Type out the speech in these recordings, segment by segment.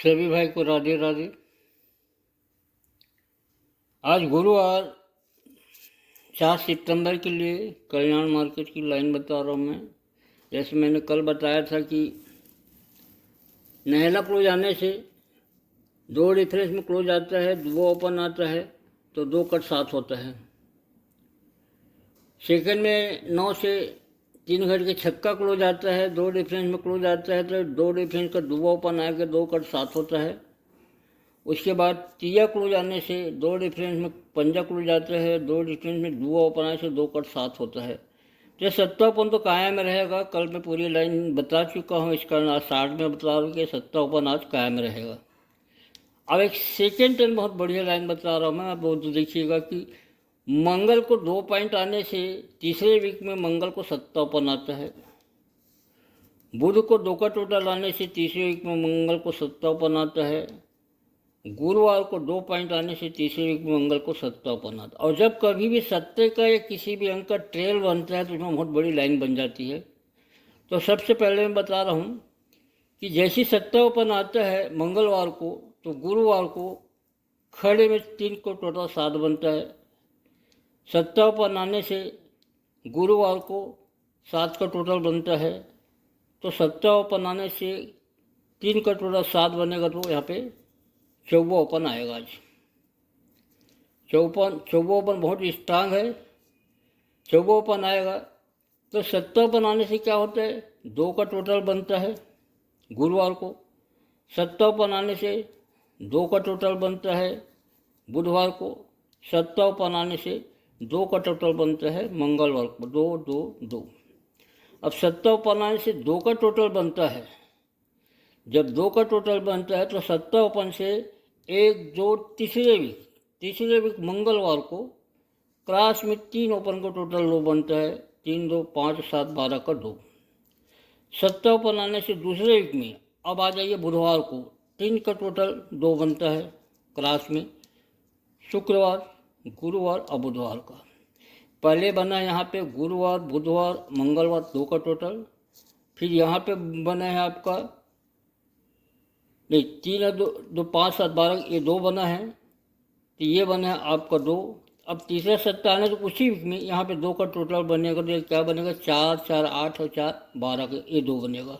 सभी भाई को राधे राधे। आज गुरुवार 4 सितंबर के लिए कल्याण मार्केट की लाइन बता रहा हूँ मैं। जैसे मैंने कल बताया था कि नहला क्लोज आने से दो डिफरेंस में क्लोज आता है, वो ओपन आता है तो 2 कट 7 होता है। सेकंड में 9 से 3 घट के छक्का क्लोज आता है, दो डिफरेंस में क्लोज आता है तो दो डिफरेंस का दुआ ओपन आकर 2 कट 7 होता है। उसके बाद तिया क्लोज आने से दो डिफरेंस में पंजा क्लोज आता है, दो डिफरेंस में दुआ ओपन आने से 2 कट 7 होता है। तो सत्ता ओपन तो कायम रहेगा। कल मैं पूरी लाइन बता चुका हूँ, इस कारण आज 60 में बता रहा हूँ कि सत्ता ओपन आज कायम रहेगा। अब एक सेकेंड टर्न बहुत बढ़िया लाइन बता रहा हूँ मैं, आप वो तो देखिएगा कि मंगल को 2 पॉइंट आने से तीसरे वीक में मंगल को सत्ता ओपन आता है। बुध को 2 का टोटल आने से तीसरे वीक में मंगल को सत्ता ओपन आता है। गुरुवार को 2 पॉइंट आने से तीसरे वीक में मंगल को सत्ता ओपन आता है। और जब कभी भी सत्ते का या किसी भी अंक का ट्रेल बनता है तो उसमें बहुत बड़ी लाइन बन जाती है। तो सबसे पहले मैं बता रहा हूँ कि जैसी सत्ता ओपन आता है मंगलवार को तो गुरुवार को खड़े में 3 को टोटल 7 बनता है। सत्ता ओपन आने से गुरुवार को 7 का टोटल बनता है। तो सत्ता ओपन आने से 3 का टोटल 7 बनेगा तो यहाँ पे चौवा ओपन आएगा। आज चौवा ओपन बहुत स्ट्रांग है। चौवा ओपन आएगा तो सत्ता ओपन आने से क्या होता है, 2 का टोटल बनता है। गुरुवार को सत्ता ओपन आने से 2 का टोटल बनता है। बुधवार को सत्ता ओपन आने से 2 का टोटल बनता है। मंगलवार को 2 2 2। अब सत्ता ओपन आने से 2 का टोटल बनता है। जब 2 का टोटल बनता है तो सत्ता ओपन से 1 2 तीसरे वीक मंगलवार को क्रास में 3 ओपन का टोटल लो बनता है। 3 2 5 7 12 का 2। सत्ता ओपन आने से दूसरे वीक में अब आ जाइए बुधवार को 3 का टोटल 2 बनता है क्रास में। शुक्रवार गुरुवार और बुधवार का पहले बना यहाँ पे गुरुवार बुधवार मंगलवार 2 का टोटल। फिर यहाँ पे बना है आपका नहीं 3 2 2 5 7 12 ये 2 बना है तो ये बना है आपका 2। अब तीसरा सत्ता आने तो उसी वीक में यहाँ पे 2 का टोटल बनेगा तो ये क्या बनेगा 4 4 8 और 4 12 का ये 2 बनेगा।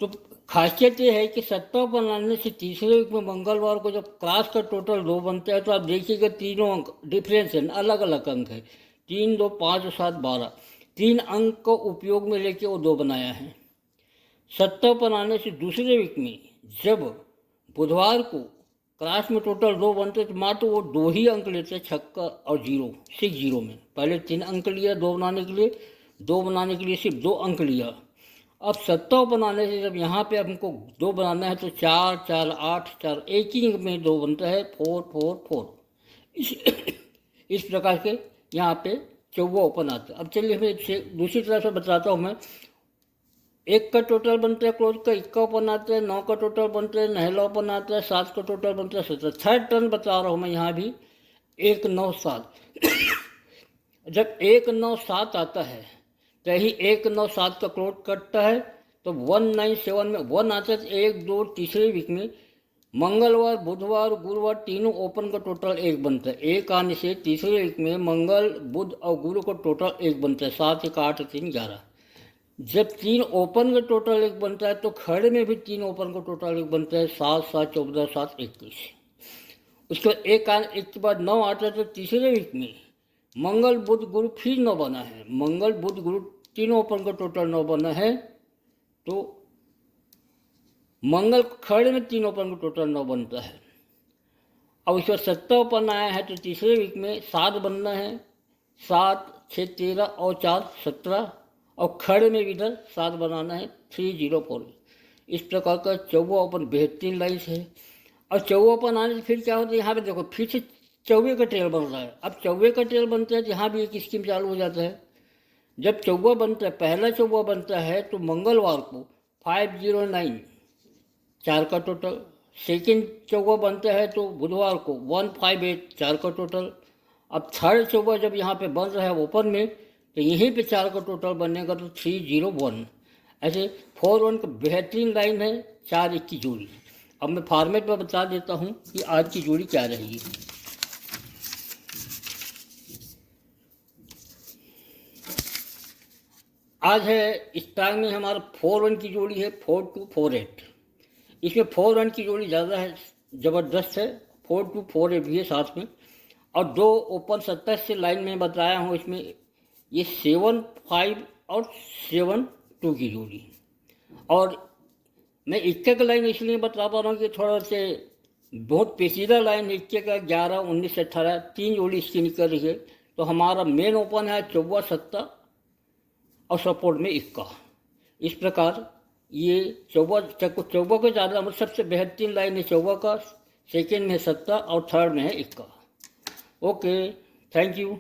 तो खासियत ये है कि सत्ता बनाने से तीसरे वीक में मंगलवार को जब क्रास का टोटल 2 बनता है तो आप देखिएगा तीनों अंक डिफरेंस है, अलग अलग अंक है। 3 2 5 7 12 3 अंक को उपयोग में लेके वो 2 बनाया है। सत्ता बनाने से दूसरे वीक में जब बुधवार को क्लास में टोटल 2 बनते तो मात्र वो 2 ही अंक लेते हैं, छक्का और 0 में। पहले 3 अंक लिया 2 बनाने के लिए, 2 बनाने के लिए सिर्फ 2 अंक लिया। अब सत्ता बनाने से जब यहाँ पे हमको 2 बनाना है तो 4 4 8 4 एक ही अंक में 2 बनता है 4 4 4। इस प्रकार के यहाँ पे चौवा ओपन आता है। अब चलिए हमें दूसरी तरह से बताता हूँ मैं। 1 का टोटल बनता है क्लोज का, 1 का ओपन आता है, 9 का टोटल बनता है, नहला ओपन आता है, 7 का टोटल बनता है 17। थर्ड टर्न बता रहा हूँ मैं यहाँ भी 1 9 7। जब 1 9 7 आता है तो ही 1 9 7 का क्लोज कटता है तो 1 9 7 में 1 आता है। 1 2 तीसरे वीक में मंगलवार बुधवार गुरुवार तीनों ओपन का टोटल 1 बनता है। 1 आने से तीसरे वीक में मंगल बुध और गुरु का टोटल 1 बनता है। 7 1 8 3 11। जब 3 ओपन का टोटल 1 बनता है तो खड़े में भी 3 ओपन का टोटल 1 बनता है। 7 7 14 7 21। उसके बाद एक के बाद 9 आता है तो तीसरे वीक में मंगल बुध गुरु फिर 9 बना है। मंगल बुध गुरु तीनों ओपन का टोटल 9 बना है तो मंगल खड़े में 3 ओपन का टोटल 9 बनता है। अब उसके बाद सत्ता ओपन आया है तो तीसरे वीक में 7 बनना है। 7 6 13 और 4 17 और खड़े में भी इधर 7 बनाना है 3 0 4। इस प्रकार का चौवा ओपन बेहतरीन लाइन है। और चौवा ओपन आने से फिर क्या होता है, यहाँ पे देखो फिर से चौवे का ट्रेल बन रहा है। अब चौवे का ट्रेल बनता है तो यहाँ भी एक स्कीम चालू हो जाता है। जब चौवा बनता है पहला चौवा बनता है तो मंगलवार को 5 0 9 4 का टोटल। सेकेंड चौवा बनता है तो बुधवार को 1 5 8 4 का टोटल। अब थर्ड चौवा जब यहाँ पे बन रहा है ओपन में तो यहीं पे 4 का टोटल बनेगा तो 3 0 1। ऐसे 4 1 का बेहतरीन लाइन है 4 1 की जोड़ी। अब मैं फॉर्मेट में बता देता हूँ कि आज की जोड़ी क्या रहेगी। आज है स्ट्रांग में हमारा 4-1 की जोड़ी है, 4-2-4-8। इसमें 4-1 की जोड़ी ज़्यादा है, ज़बरदस्त है, 4-2-4-8 भी है साथ में। और दो ओपन 27 से लाइन में बताया हूँ, इसमें ये 7-5 और 7-2 की जोड़ी। और मैं इक्के का लाइन इसलिए बता पा रहा हूँ कि थोड़ा से बहुत पेचीदा लाइन है। इक्के का 11, 19, 18 3 जोड़ी इसकी निकल रही है। तो हमारा मेन ओपन है चौवा, सत्ता और सपोर्ट में इक्का। इस प्रकार ये चौवा को ज़्यादा मतलब सबसे बेहतरीन लाइन है चौवा का, सेकेंड में सत्ता और थर्ड में है इक्का। Okay, thank you.